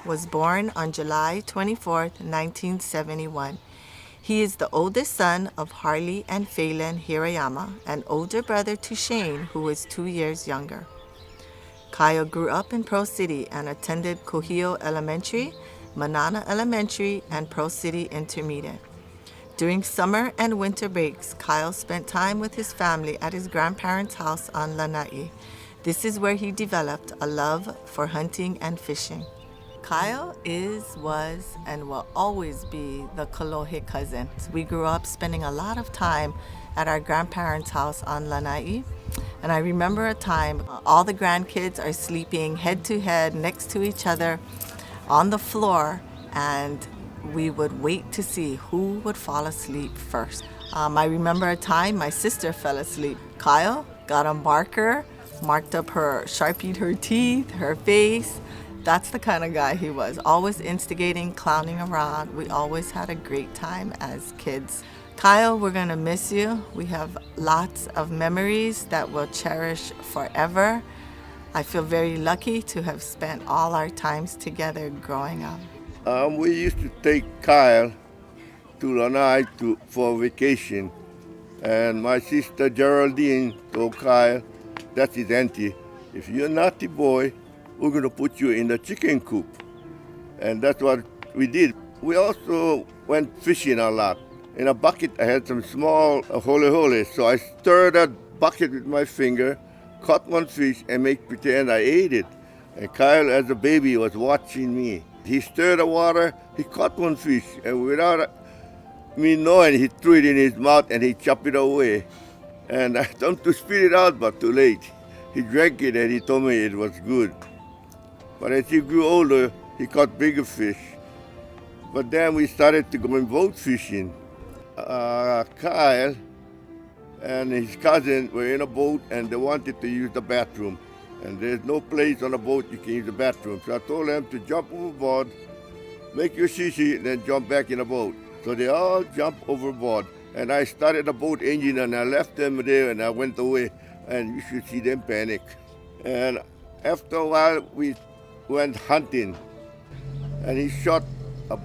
was born on July 24, 1971. He is the oldest son of Harley and Faylen Hirayama, an older brother to Shane, who is 2 years younger. Kyle grew up in Pro City and attended Kuhio Elementary, Manana Elementary, and Pro City Intermediate. During summer and winter breaks, Kyle spent time with his family at his grandparents' house on Lana'i. This is where he developed a love for hunting and fishing. Kyle was, and will always be the Kalohe cousin. We grew up spending a lot of time at our grandparents' house on Lana'i. And I remember a time all the grandkids are sleeping head to head next to each other on the floor, and we would wait to see who would fall asleep first. I remember a time my sister fell asleep. Kyle got a marker, marked up sharpied her teeth, her face. That's the kind of guy he was, always instigating, clowning around. We always had a great time as kids. Kyle, we're gonna miss you. We have lots of memories that we'll cherish forever. I feel very lucky to have spent all our times together growing up. We used to take Kyle to Lana'i for vacation. And my sister Geraldine told Kyle, that's his auntie, if you're a naughty boy, we're going to put you in the chicken coop. And that's what we did. We also went fishing a lot. In a bucket, I had some small hole, so I stirred that bucket with my finger, caught one fish, and make pretend I ate it. And Kyle, as a baby, was watching me. He stirred the water, he caught one fish, and without me knowing, he threw it in his mouth and he chopped it away. And I told him to spit it out, but too late. He drank it and he told me it was good. But as he grew older, he caught bigger fish. But then we started to go boat fishing. Kyle and his cousin were in a boat and they wanted to use the bathroom. And there's no place on a boat you can use the bathroom. So I told them to jump overboard, make your shishi, then jump back in the boat. So they all jumped overboard. And I started the boat engine and I left them there and I went away. And you should see them panic. And after a while, we went hunting. And he shot a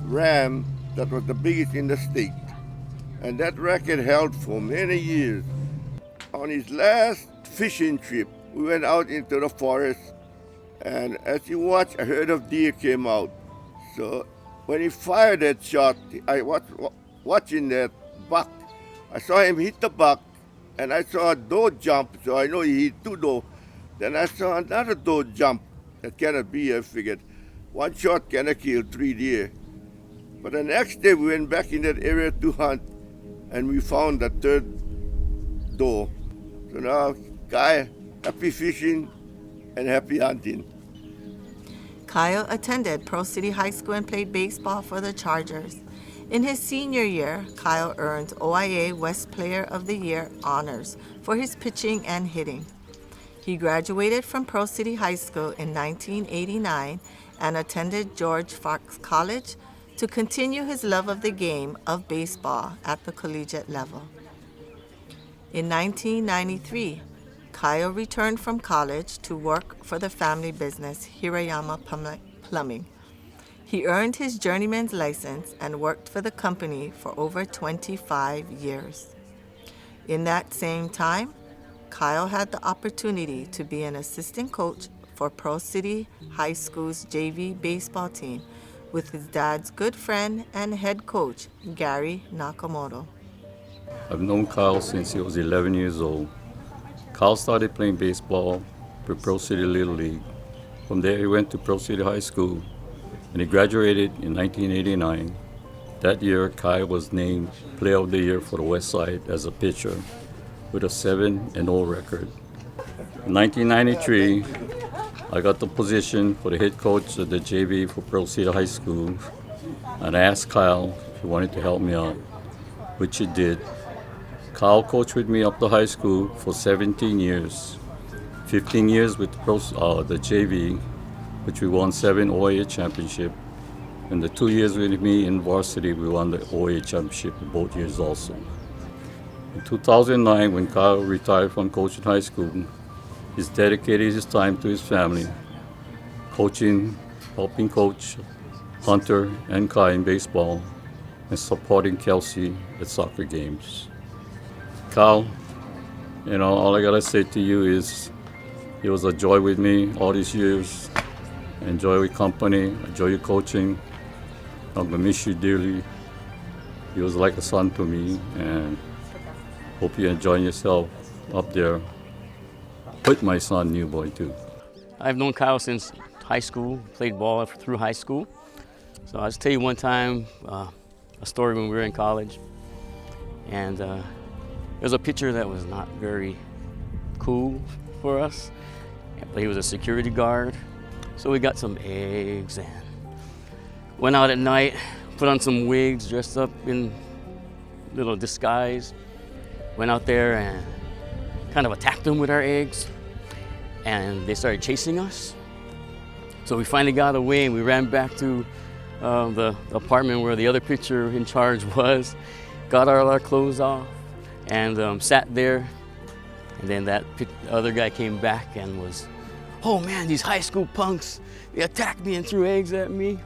ram that was the biggest in the state. And that record held for many years. On his last fishing trip, we went out into the forest, and as you watch, a herd of deer came out. So when he fired that shot, I was watching that buck. I saw him hit the buck, and I saw a doe jump, so I know he hit two doe. Then I saw another doe jump. That cannot be, I figured. One shot cannot kill 3 deer. But the next day, we went back in that area to hunt, and we found the third doe. So now, Kyle, happy fishing and happy hunting. Kyle attended Pro City High School and played baseball for the Chargers. In his senior year, Kyle earned OIA West Player of the Year honors for his pitching and hitting. He graduated from Pro City High School in 1989 and attended George Fox College to continue his love of the game of baseball at the collegiate level. In 1993, Kyle returned from college to work for the family business Hirayama Plumbing. He earned his journeyman's license and worked for the company for over 25 years. In that same time, Kyle had the opportunity to be an assistant coach for Pro City High School's JV baseball team with his dad's good friend and head coach, Gary Nakamoto. I've known Kyle since he was 11 years old. Kyle started playing baseball for Pro City Little League. From there, he went to Pro City High School, and he graduated in 1989. That year, Kyle was named Player of the Year for the West Side as a pitcher with a 7-0 record. In 1993, I got the position for the head coach of the JV for Pro City High School, and I asked Kyle if he wanted to help me out, which he did. Kyle coached with me up to high school for 17 years, 15 years with the JV, which we won 7 OIA championship, and the 2 years with me in varsity, we won the OIA championship both years also. In 2009, when Kyle retired from coaching high school, he's dedicated his time to his family, coaching helping coach Hunter and Kai in baseball, and supporting Kelsey at soccer games. Kyle, all I gotta say to you is it was a joy with me all these years. Enjoy your company, enjoy your coaching. I'm gonna miss you dearly. He was like a son to me, and hope you're enjoying yourself up there with my son, New Boy, too. I've known Kyle since high school, played ball through high school. So I'll just tell you one time, a story when we were in college. And there was a pitcher that was not very cool for us. But he was a security guard. So we got some eggs and went out at night, put on some wigs, dressed up in little disguise. Went out there and kind of attacked them with our eggs. And they started chasing us. So we finally got away and we ran back to the apartment where the other pitcher in charge was, got all our clothes off and sat there. And then that other guy came back and was, oh man, these high school punks, they attacked me and threw eggs at me.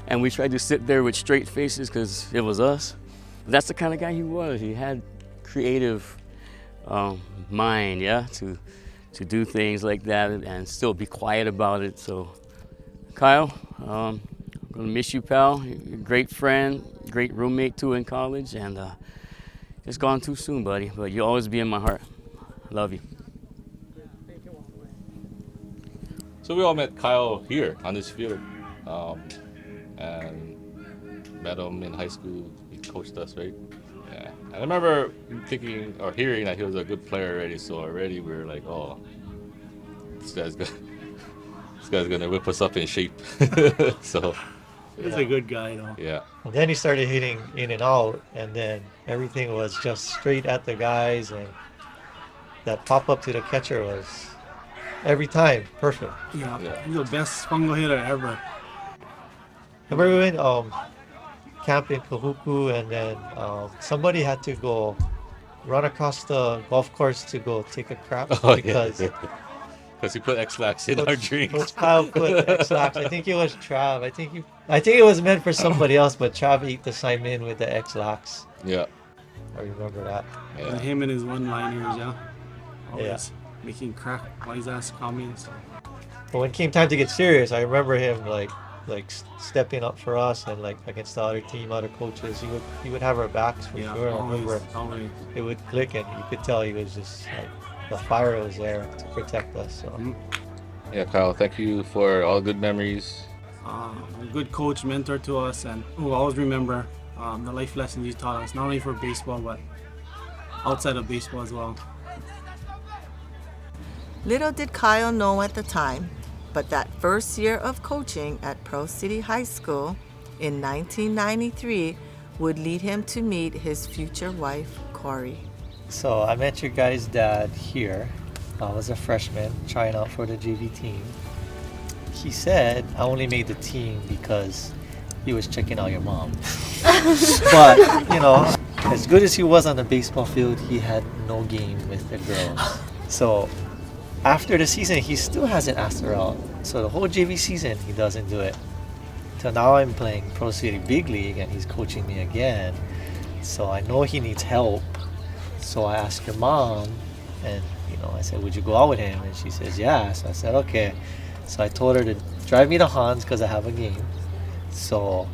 And we tried to sit there with straight faces because it was us. That's the kind of guy he was. He had creative mind, yeah, to do things like that and still be quiet about it. So Kyle, I'm gonna miss you, pal. You're a great friend, great roommate too in college, and it's gone too soon, buddy. But you'll always be in my heart. I love you. So we all met Kyle here on this field, and met him in high school. He coached us, right? Yeah. And I remember thinking or hearing that he was a good player already. So already we were like, oh, this guy's gonna whip us up in shape. So he's a good guy, though. yeah. And then he started hitting in and out, and then everything was just straight at the guys, and that pop up to the catcher was every time perfect. Yeah, he's the best fungo hitter ever. Remember we went camp in Kahuku, and then somebody had to go run across the golf course to go take a crap because he put X-Lax in our drinks. Coach Kyle put X-Lax. I think it was Trav. I think it was meant for somebody else, but Trav ate the Simon with the X-Lax. Yeah. I remember that. Yeah. Him and his one-liners, yeah. Always making crack wise-ass comments. But when it came time to get serious, I remember him like stepping up for us and like against the other team, other coaches. He would have our backs for sure. I remember it would click and you could tell he was just like the fire was there to protect us. So. Yeah, Kyle, thank you for all good memories. A good coach, mentor to us, and we'll always remember the life lessons you taught us, not only for baseball but outside of baseball as well. Little did Kyle know at the time, but that first year of coaching at Pro City High School in 1993 would lead him to meet his future wife, Cori. So I met your guys' dad here. I was a freshman trying out for the JV team. He said I only made the team because he was checking out your mom. But, as good as he was on the baseball field, he had no game with the girls. So after the season, he still hasn't asked her out. So the whole JV season, he doesn't do it. So now I'm playing Pro City Big League and he's coaching me again. So I know he needs help. So I asked your mom and, I said, would you go out with him? And she says, yeah. So I said, okay. So I told her to drive me to Hans because I have a game. So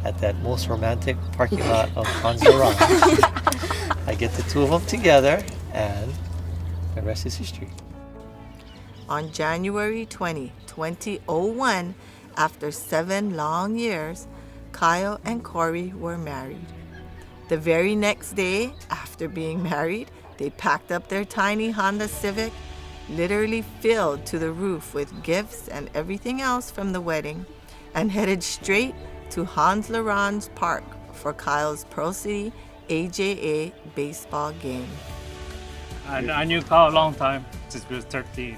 at that most romantic parking lot of Hans Garage, I get the two of them together and the rest is history. On January 20, 2001, after 7 long years, Kyle and Cori were married. The very next day, after being married, they packed up their tiny Honda Civic, literally filled to the roof with gifts and everything else from the wedding, and headed straight to Hans Laurens Park for Kyle's Pro City AJA baseball game. I knew Kyle a long time, since we was 13.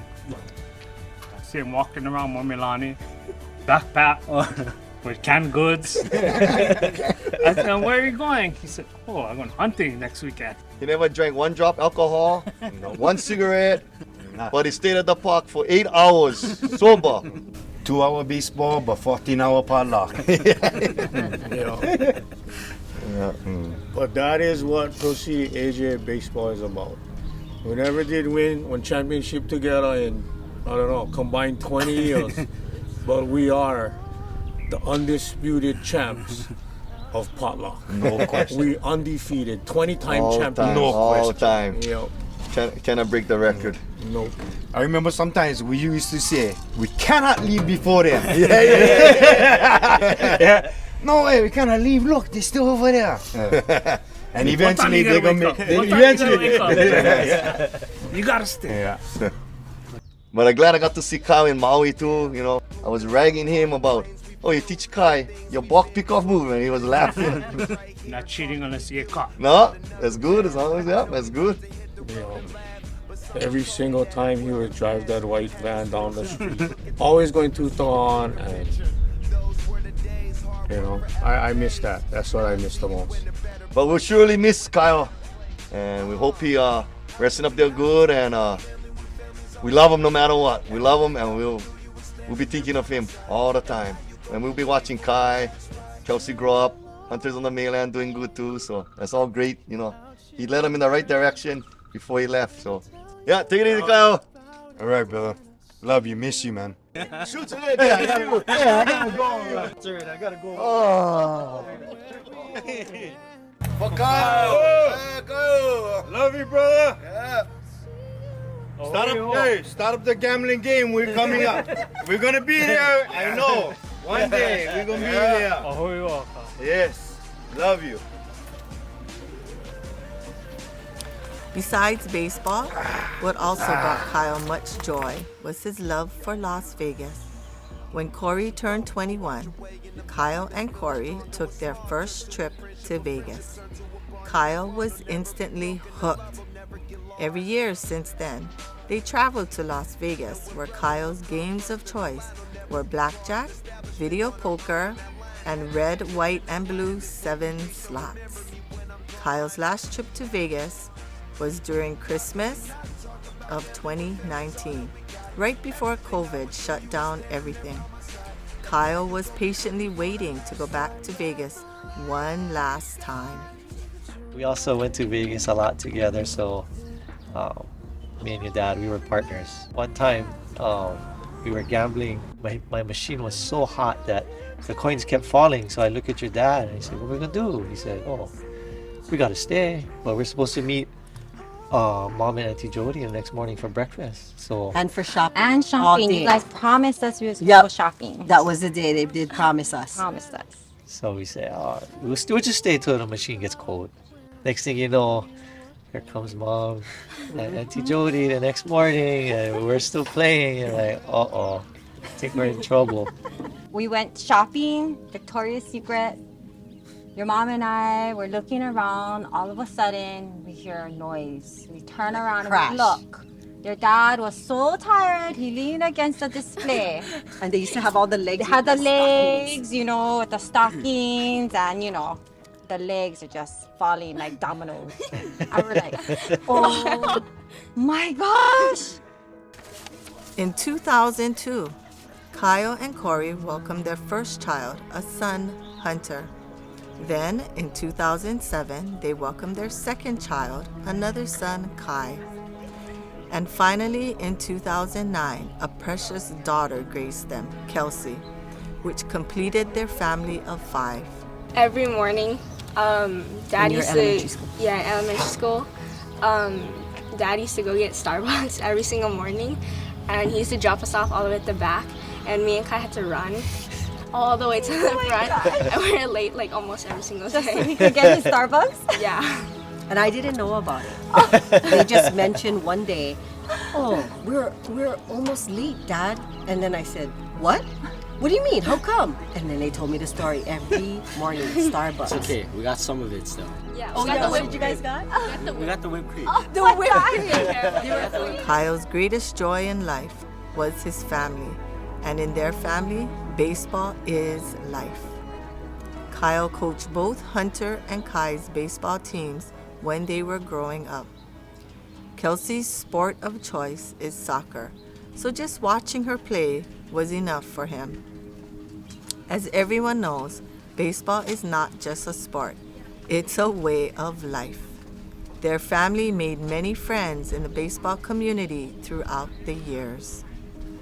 I see him walking around Lana'i, backpack with canned goods. I said, where are you going? He said, I'm going hunting next weekend. He never drank one drop alcohol, one cigarette, but he stayed at the park for 8 hours sober. 2-hour baseball, but 14-hour padlock. You know. But that is what Pro City AJ baseball is about. We never did win one championship together in, I don't know, combined 20 years. But we are the undisputed champs of potluck. No question. We undefeated, 20-time All champions. time, all time. You know, Cannot break the record. no. I remember sometimes we used to say, we cannot leave before them. Yeah. No way, we cannot leave. Look, they're still over there. And eventually they're going to make You gotta stay. Yeah. But I'm glad I got to see Kyle in Maui too. You know, I was ragging him about, oh, you teach Kai your balk pickoff movement. He was laughing. Not cheating unless you get caught. No, that's good. As long as that's good. You know, every single time he would drive that white van down the street, always going to Thon, and you know, I miss that. That's what I miss the most. But we'll surely miss Kyle, and we hope he resting up there good, and we love him no matter what. We love him, and we'll be thinking of him all the time. And we'll be watching Kai, Kelsey grow up, Hunters on the mainland doing good too. So that's all great, you know. He led him in the right direction before he left. So yeah, take it easy, Kyle. All right, brother. Love you, miss you, man. Shoot it. Yeah, I gotta go. I gotta go. Oh. For Kyle. Kyle. Love you, brother. Yeah. Start up the gambling game. We're coming up. We're gonna be there. I know. One day we're gonna be there. Yes. Love you. Besides baseball, what also brought Kyle much joy was his love for Las Vegas. When Cori turned 21, Kyle and Cori took their first trip to Vegas. Kyle was instantly hooked. Every year since then, they traveled to Las Vegas, where Kyle's games of choice were blackjack, video poker, and red, white, and blue 7 slots. Kyle's last trip to Vegas was during Christmas of 2019, right before COVID shut down everything. Kyle was patiently waiting to go back to Vegas one last time. We also went to Vegas a lot together, so me and your dad, we were partners. One time, we were gambling. My machine was so hot that the coins kept falling, so I looked at your dad and I said, what are we gonna do? He said, oh, we gotta stay, but we're supposed to meet Mom and Auntie Jody the next morning for breakfast. So And for shopping. And all shopping. day. You guys promised us we was Yep. go shopping. That was the day they did promise us. Promised us. So we said, we'll just stay till the machine gets cold. Next thing you know, here comes Mom and Auntie Jody the next morning, and we're still playing. And like, I think we're in trouble. We went shopping, Victoria's Secret. Your mom and I were looking around. All of a sudden, we hear a noise. We turn around Crash. and we look. Your dad was so tired, he leaned against the display. And they used to have all the legs. They had the with stockings. legs, you know, with the stockings, and, you know, the legs are just falling like dominoes. And we're like, oh my gosh. In 2002, Kyle and Cori welcomed their first child, a son, Hunter. Then, in 2007, they welcomed their second child, another son, Kai. And finally, in 2009, a precious daughter graced them, Kelsey, which completed their family of 5. Every morning, Dad used elementary to, school. Elementary school. Dad used to go get Starbucks every single morning, and he used to drop us off all the way at the back, and me and Kai had to run all the way to the front, and we were late like almost every single Just so day. we could get his Starbucks? Yeah. And I didn't know about it. They just mentioned one day, oh, we're almost late, Dad. And then I said, what? What do you mean? How come? And then they told me the story every morning, Starbucks. It's okay, we got some of it still. Yeah. Oh, we got yeah, the what whipped did you guys cream. got? We got the whipped cream. The whipped cream. Kyle's greatest joy in life was his family, and in their family, baseball is life. Kyle coached both Hunter and Kai's baseball teams when they were growing up. Kelsey's sport of choice is soccer, so just watching her play was enough for him. As everyone knows, baseball is not just a sport, it's a way of life. Their family made many friends in the baseball community throughout the years.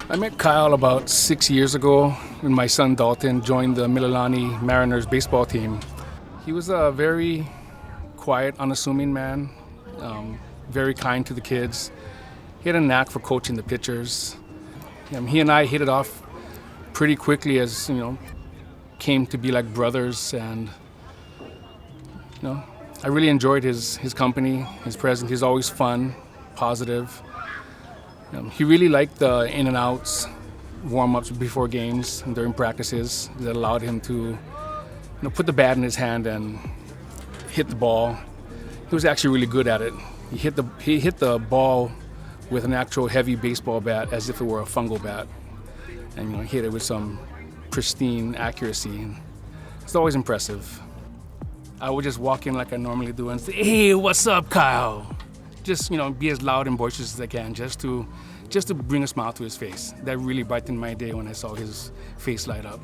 I met Kyle about 6 years ago when my son Dalton joined the Lana'i Mariners baseball team. He was a very quiet, unassuming man, very kind to the kids. He had a knack for coaching the pitchers. He and I hit it off pretty quickly as, came to be like brothers, and, I really enjoyed his company, his presence. He's always fun, positive. He really liked the in and outs, warm-ups before games and during practices that allowed him to put the bat in his hand and hit the ball. He was actually really good at it. He hit the ball with an actual heavy baseball bat as if it were a fungal bat, and he hit it with some pristine accuracy. It's always impressive. I would just walk in like I normally do and say, "Hey, what's up, Kyle?" Just be as loud and boisterous as I can, just to bring a smile to his face. That really brightened my day when I saw his face light up.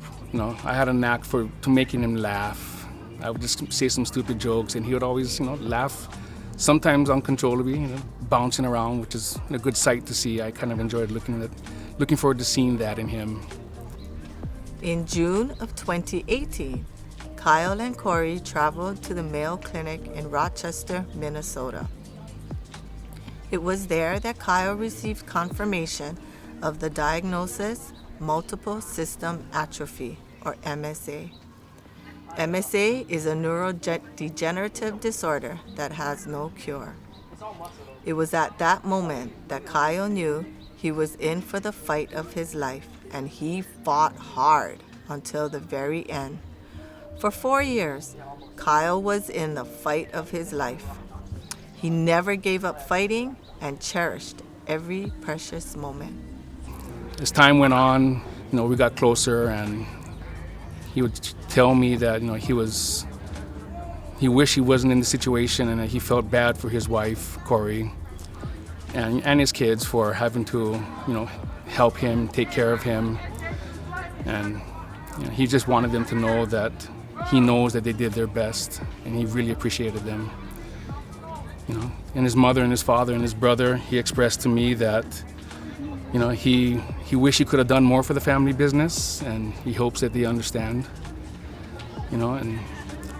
I had a knack to making him laugh. I would just say some stupid jokes, and he would always, laugh, sometimes uncontrollably, bouncing around, which is a good sight to see. I kind of enjoyed looking forward to seeing that in him. In June of 2018, Kyle and Cori traveled to the Mayo Clinic in Rochester, Minnesota. It was there that Kyle received confirmation of the diagnosis multiple system atrophy, or MSA. MSA is a neurodegenerative disorder that has no cure. It was at that moment that Kyle knew he was in for the fight of his life, and he fought hard until the very end. For 4 years, Kyle was in the fight of his life. He never gave up fighting and cherished every precious moment. As time went on, we got closer, and he would tell me that he wished he wasn't in the situation, and that he felt bad for his wife, Cori, and his kids for having to, help him, take care of him. And he just wanted them to know that he knows that they did their best, and he really appreciated them. And his mother and his father and his brother, he expressed to me that, he wished he could have done more for the family business, and he hopes that they understand. And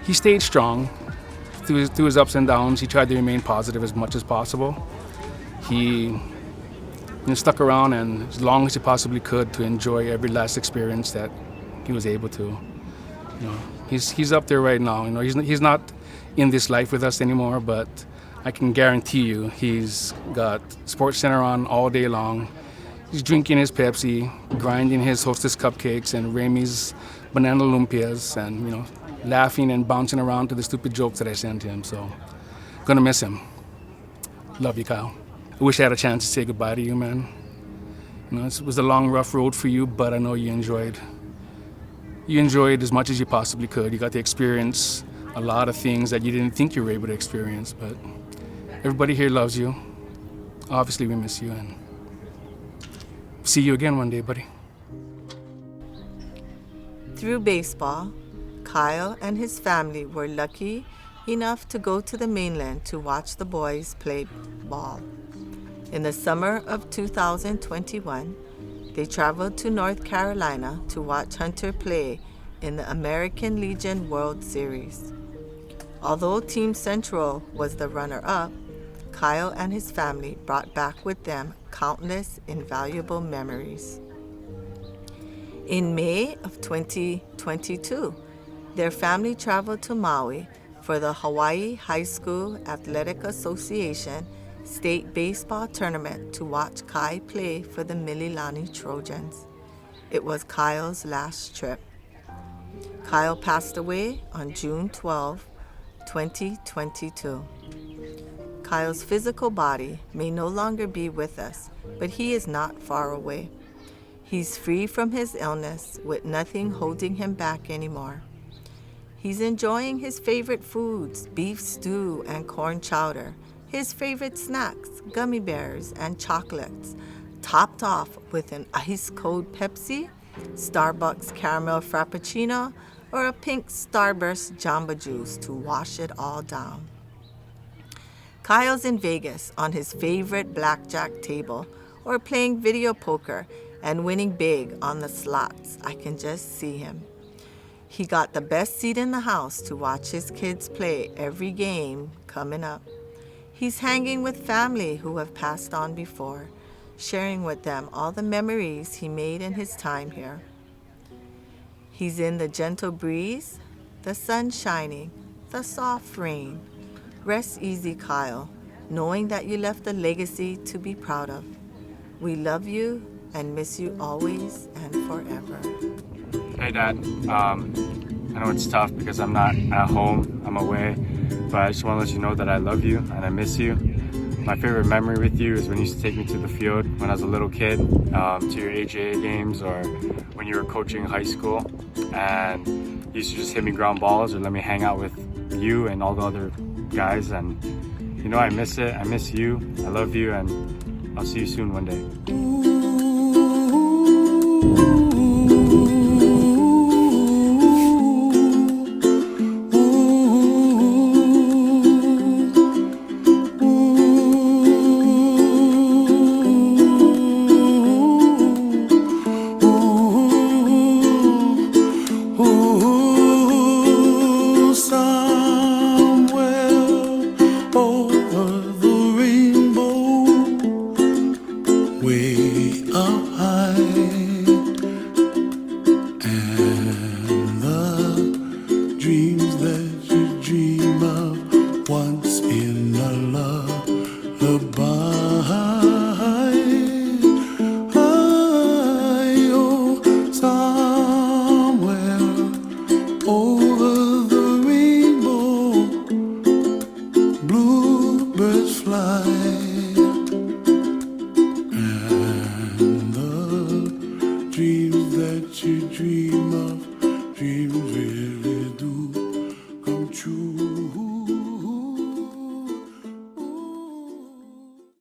he stayed strong through his ups and downs. He tried to remain positive as much as possible. He stuck around and as long as he possibly could to enjoy every last experience that he was able to. He's up there right now. He's not in this life with us anymore, but I can guarantee you he's got SportsCenter on all day long. He's drinking his Pepsi, grinding his Hostess cupcakes and Ramy's banana lumpias, and laughing and bouncing around to the stupid jokes that I sent him. So, gonna miss him. Love you, Kyle. I wish I had a chance to say goodbye to you, man. It was a long, rough road for you, but I know you enjoyed. You enjoyed as much as you possibly could. You got to experience a lot of things that you didn't think you were able to experience, but everybody here loves you. Obviously, we miss you, and see you again one day, buddy. Through baseball, Kyle and his family were lucky enough to go to the mainland to watch the boys play ball. In the summer of 2021, they traveled to North Carolina to watch Hunter play in the American Legion World Series. Although Team Central was the runner-up, Kyle and his family brought back with them countless invaluable memories. In May of 2022, their family traveled to Maui for the Hawaii High School Athletic Association State Baseball Tournament to watch Kai play for the Mililani Trojans. It was Kyle's last trip. Kyle passed away on June 12, 2022. Kyle's physical body may no longer be with us, but he is not far away. He's free from his illness with nothing holding him back anymore. He's enjoying his favorite foods, beef stew and corn chowder, his favorite snacks, gummy bears and chocolates, topped off with an ice cold Pepsi, Starbucks caramel frappuccino, or a pink Starburst Jamba Juice to wash it all down. Kyle's in Vegas on his favorite blackjack table or playing video poker and winning big on the slots. I can just see him. He got the best seat in the house to watch his kids play every game coming up. He's hanging with family who have passed on before, sharing with them all the memories he made in his time here. He's in the gentle breeze, the sun shining, the soft rain. Rest easy, Kyle, knowing that you left a legacy to be proud of. We love you and miss you always and forever. Hey Dad, I know it's tough because I'm not at home, I'm away, but I just want to let you know that I love you and I miss you. My favorite memory with you is when you used to take me to the field when I was a little kid, to your AJA games or when you were coaching high school, and you used to just hit me ground balls or let me hang out with you and all the other guys, and you know I miss it, I miss you, I love you, and I'll see you soon one day.